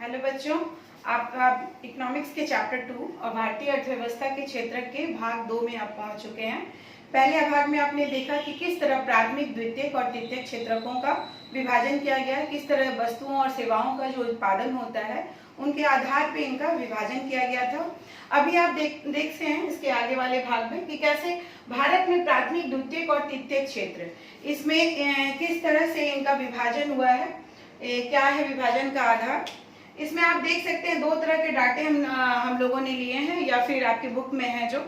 Hello बच्चों, आप economics के चैप्टर 2 और भारतीय अर्थव्यवस्था के क्षेत्र के भाग 2 में आप पहुंच चुके हैं। पहले भाग में आपने देखा कि किस तरह प्राथमिक, द्वितीयक और तृतीयक क्षेत्रकों का विभाजन किया गया है, किस तरह वस्तुओं और सेवाओं का जो उत्पादन होता है उनके आधार पे इनका विभाजन किया गया था। अभी आप देख से हैं इसके आगे वाले भाग में कि कैसे भारत में प्राथमिक, द्वितीयक और तृतीयक क्षेत्र, इसमें किस तरह से इनका विभाजन हुआ है, क्या है विभाजन का आधार। इसमें आप देख सकते हैं दो तरह के डाटे हम लोगों ने लिए हैं, या फिर आपकी बुक में है जो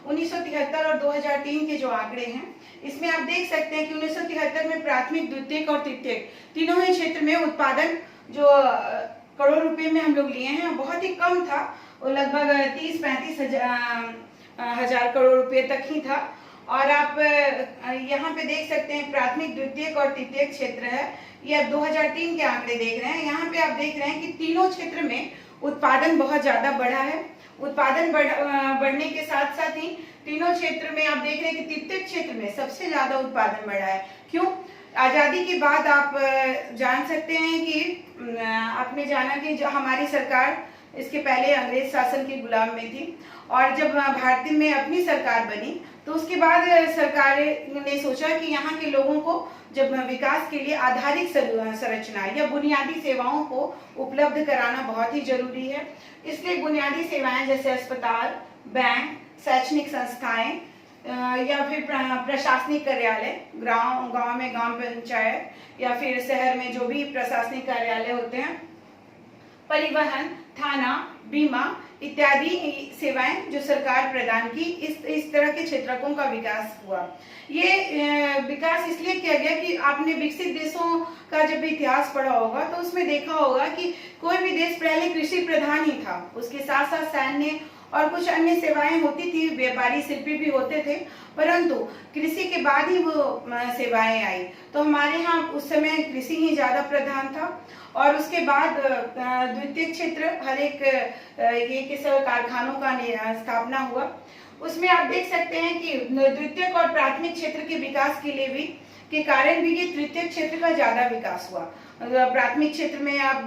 1973 और 2003 के जो आंकड़े हैं। इसमें आप देख सकते हैं कि 1973 में प्राथमिक, द्वितीयक और तृतीयक तीनों ही क्षेत्र में उत्पादन जो करोड़ रुपए में हम लोग लिए हैं बहुत ही कम था, वो लगभग 30-35 हजार करोड़ रुपए तक ही था। और आप यहाँ पे देख सकते हैं प्राथमिक, द्वितीयक और तृतीयक क्षेत्र है, ये आप 2003 के आंकड़े देख रहे हैं। यहाँ पे आप देख रहे हैं कि तीनों क्षेत्र में उत्पादन बहुत ज्यादा बढ़ा है। उत्पादन बढ़ने के साथ साथ ही तीनों क्षेत्र में आप देख रहे हैं कि तृतीयक क्षेत्र में सबसे ज्यादा उत्पादन बढ़ा है। क्यों? आजादी के बाद आप जान सकते हैं कि आपने जाना कि जो हमारी सरकार इसके पहले अंग्रेज शासन के गुलाम में थी, और जब भारत में अपनी सरकार बनी तो उसके बाद सरकार ने सोचा कि यहाँ के लोगों को जब विकास के लिए आधारिक संरचना या बुनियादी सेवाओं को उपलब्ध कराना बहुत ही जरूरी है। इसलिए बुनियादी सेवाएं जैसे अस्पताल, बैंक, शैक्षणिक संस्थाएं या फिर प्रशासनिक कार्यालय, गांव में ग्राम पंचायत या फिर शहर में जो भी प्रशासनिक कार्यालय होते हैं, परिवहन, थाना, बीमा इत्यादि सेवाएं जो सरकार प्रदान की, इस तरह के क्षेत्रकों का विकास हुआ। ये विकास इसलिए किया गया कि आपने विकसित देशों का जब इतिहास पढ़ा होगा तो उसमें देखा होगा कि कोई भी देश पहले कृषि प्रधान ही था, उसके साथ साथ सैन्य और कुछ अन्य सेवाएं होती थी, व्यापारी शिल्पी भी होते थे, परंतु कृषि के बाद ही वो सेवाएं आई। तो हमारे यहाँ उस समय कृषि ही ज्यादा प्रधान था। और उसके बाद द्वितीय क्षेत्र हर एक ये कारखानों का स्थापना हुआ। उसमें आप देख सकते हैं कि द्वितीयक और प्राथमिक क्षेत्र के विकास के लिए भी के कारण भी ये तृतीयक क्षेत्र का ज्यादा विकास हुआ। प्राथमिक क्षेत्र में आप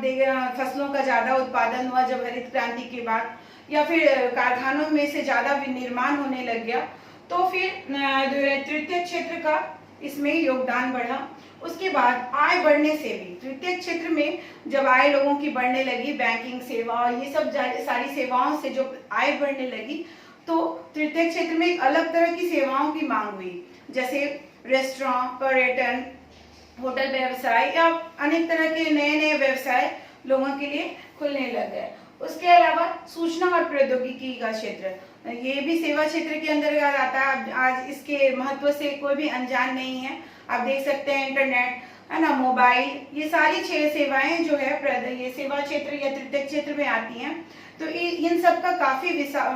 फसलों का ज्यादा उत्पादन हुआ जब हरित क्रांति के बाद, या फिर कारखानों में से ज्यादा विनिर्माण होने लग गया, तो फिर तृतीय क्षेत्र का इसमें योगदान बढ़ा। उसके बाद आय बढ़ने से भी तृतीय क्षेत्र में जब आय लोगों की बढ़ने लगी, बैंकिंग सेवा और ये सब सारी सेवाओं से जो आय बढ़ने लगी, तो तृतीय क्षेत्र में एक अलग तरह की सेवाओं की मांग हुई, जैसे रेस्टोरेंट, पर्यटन, होटल व्यवसाय या अनेक तरह के नए नए व्यवसाय लोगों के लिए खुलने लग गए। उसके अलावा सूचना और प्रौद्योगिकी का क्षेत्र, ये भी सेवा क्षेत्र के अंतर्गत आता है। आज इसके महत्व से कोई भी अनजान नहीं है। आप देख सकते हैं इंटरनेट, है ना, मोबाइल, ये सारी सेवाएं जो है ये सेवा क्षेत्र या तृतीय क्षेत्र में आती हैं। तो इन सब का काफी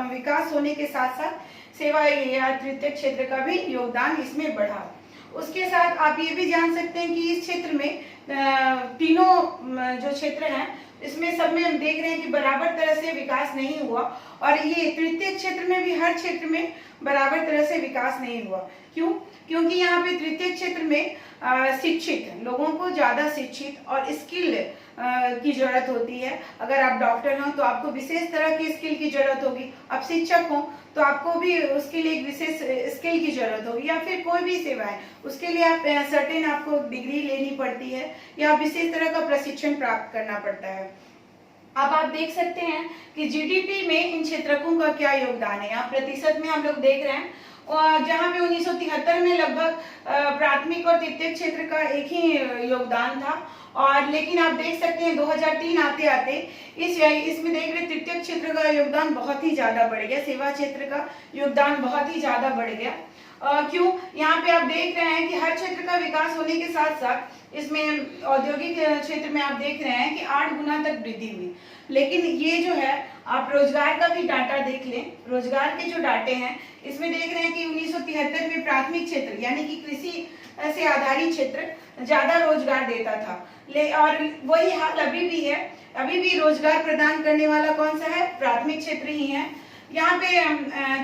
विकास होने के साथ साथ सेवा या तृतीय क्षेत्र का भी योगदान इसमें बढ़ा। उसके साथ आप ये भी जान सकते हैं कि इस क्षेत्र में तीनों जो क्षेत्र हैं इसमें सब में हम देख रहे हैं कि बराबर तरह से विकास नहीं हुआ, और ये तृतीय क्षेत्र में भी हर क्षेत्र में बराबर तरह से विकास नहीं हुआ। क्यों? क्योंकि यहाँ पे तृतीय क्षेत्र में शिक्षित लोगों को ज्यादा शिक्षित और स्किल की जरूरत होती है। अगर आप डॉक्टर हो तो आपको विशेष तरह की स्किल की जरूरत होगी, आप शिक्षक हो तो आपको भी उसके लिए एक विशेष स्किल की जरूरत होगी, या फिर कोई भी सेवा है उसके लिए आप सर्टेन आपको डिग्री लेनी पड़ती है या विशेष तरह का प्रशिक्षण प्राप्त करना पड़ता है। अब आप देख सकते हैं कि जीडीपी में इन क्षेत्रकों का क्या योगदान है। यहाँ प्रतिशत में हम लोग देख रहे हैं, और जहाँ पे 1973 में लगभग प्राथमिक और तृतीय क्षेत्र का एक ही योगदान था, और लेकिन आप देख सकते हैं 2003 आते आते इसमें देख रहे तृतीय क्षेत्र का योगदान बहुत ही ज्यादा बढ़ गया, सेवा क्षेत्र का योगदान बहुत ही ज्यादा बढ़ गया। क्यों? यहाँ पे आप देख रहे हैं कि हर क्षेत्र का विकास होने के साथ साथ इसमें औद्योगिक क्षेत्र में आप देख रहे हैं कि 8 गुना तक वृद्धि हुई। लेकिन ये जो है आप रोजगार का भी डाटा देख लें, रोजगार के जो डाटे हैं इसमें देख रहे हैं कि 1973 में प्राथमिक क्षेत्र यानी कि कृषि से आधारित क्षेत्र ज्यादा रोजगार देता था, और वही हाल अभी भी है। अभी भी रोजगार प्रदान करने वाला कौन सा है? प्राथमिक क्षेत्र ही है। यहाँ पे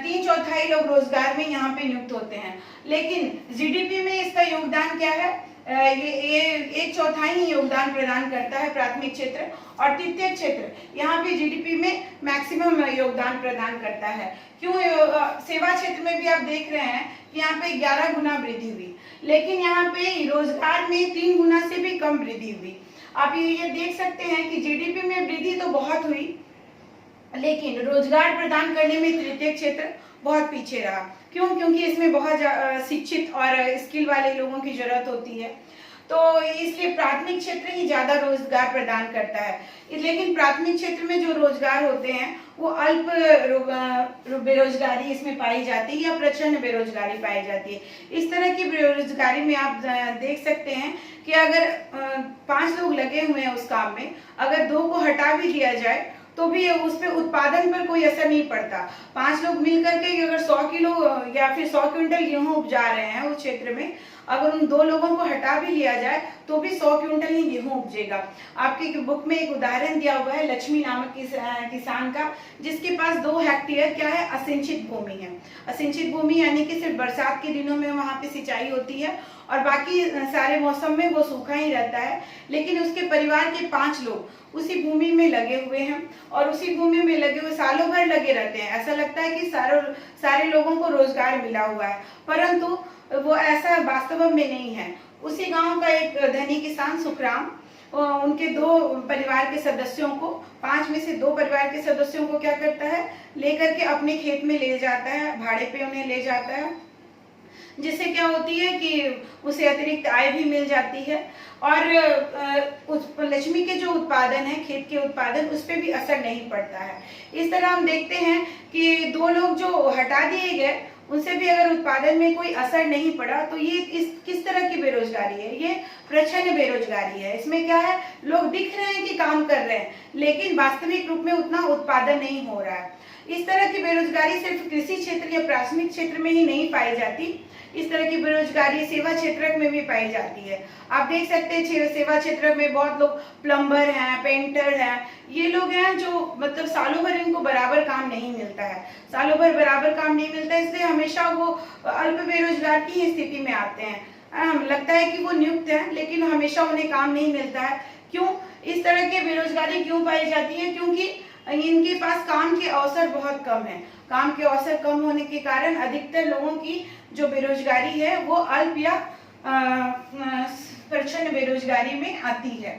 3/4 लोग रोजगार में यहाँ पे नियुक्त होते हैं, लेकिन जीडीपी में इसका योगदान क्या है? ये एक चौथाई ही योगदान प्रदान करता है प्राथमिक क्षेत्र, और तृतीयक क्षेत्र यहाँ पे जीडीपी में मैक्सिमम योगदान प्रदान करता है। क्यों? सेवा क्षेत्र में भी आप देख रहे हैं कि यहाँ पे 11 गुना वृद्धि हुई, लेकिन यहाँ पे रोजगार में 3 गुना से भी कम वृद्धि हुई। आप ये देख सकते हैं कि जीडीपी में वृद्धि तो बहुत हुई, लेकिन रोजगार प्रदान करने में तृतीयक क्षेत्र बहुत पीछे रहा। क्यों? क्योंकि इसमें बहुत शिक्षित और स्किल वाले लोगों की जरूरत होती है, तो इसलिए प्राथमिक क्षेत्र ही ज्यादा रोजगार प्रदान करता है। लेकिन प्राथमिक क्षेत्र में जो रोजगार होते हैं वो अल्प बेरोजगारी इसमें पाई जाती है या प्रचंड बेरोजगारी पाई जाती है। इस तरह की बेरोजगारी में आप देख सकते हैं कि अगर 5 लोग लगे हुए हैं उस काम में, अगर 2 को हटा भी दिया जाए तो भी उस पे उत्पादन पर कोई असर नहीं पड़ता। 5 लोग मिलकर के अगर 100 किलो या फिर 100 क्विंटल गेहूं उपजा रहे हैं उस क्षेत्र में, अगर उन 2 लोगों को हटा भी लिया जाए तो भी 100 क्विंटल ही गेहूं उपजेगा। आपकी बुक में एक उदाहरण दिया हुआ है लक्ष्मी नामक किसान का, जिसके पास 2 हेक्टेयर क्या है, असिंचित भूमि है। असिंचित भूमि यानी कि सिर्फ बरसात के दिनों में वहां पे सिंचाई होती है और बाकी सारे मौसम में वो सूखा ही रहता है। लेकिन उसके परिवार के 5 लोग उसी भूमि में लगे हुए हैं और उसी भूमि में लगे हुए सालों भर लगे रहते हैं। ऐसा लगता है कि सारे लोगों को रोजगार मिला हुआ है, परंतु वो ऐसा वास्तव में नहीं है। उसी गांव का एक धनी किसान सुखराम उनके 2 परिवार के सदस्यों को, 5 में से 2 परिवार के सदस्यों को क्या करता है, लेकर के अपने खेत में ले जाता है, भाड़े पे उन्हें ले जाता है, जिससे क्या होती है कि उसे अतिरिक्त आय भी मिल जाती है और लक्ष्मी के जो उत्पादन है, खेत के उत्पादन, उस पर भी असर नहीं पड़ता है। इस तरह हम देखते हैं कि 2 लोग जो हटा दिए गए उनसे भी अगर उत्पादन में कोई असर नहीं पड़ा तो ये किस तरह की बेरोजगारी है, ये प्रचंड बेरोजगारी है। इसमें क्या है, लोग दिख रहे हैं कि काम कर रहे हैं लेकिन वास्तविक रूप में उतना उत्पादन नहीं हो रहा है। इस तरह की बेरोजगारी सिर्फ कृषि क्षेत्र या प्राथमिक क्षेत्र में ही नहीं पाई जाती, इस तरह की बेरोजगारी सेवा क्षेत्र में भी पाई जाती है। आप देख सकते हैं सेवा क्षेत्र में बहुत लोग प्लम्बर हैं, पेंटर हैं, ये लोग हैं जो मतलब सालों भर इनको बराबर काम नहीं मिलता है। सालों भर बराबर काम नहीं मिलता, इसलिए हमेशा वो अल्प बेरोजगार की स्थिति में आते हैं। लगता है कि वो नियुक्त हैं लेकिन हमेशा उन्हें काम नहीं मिलता है। क्यों इस तरह की बेरोजगारी क्यों पाई जाती है? क्योंकि इनके पास काम के अवसर बहुत कम है। काम के अवसर कम होने के कारण अधिकतर लोगों की जो बेरोजगारी है वो अल्प या प्रचंड बेरोजगारी में आती है।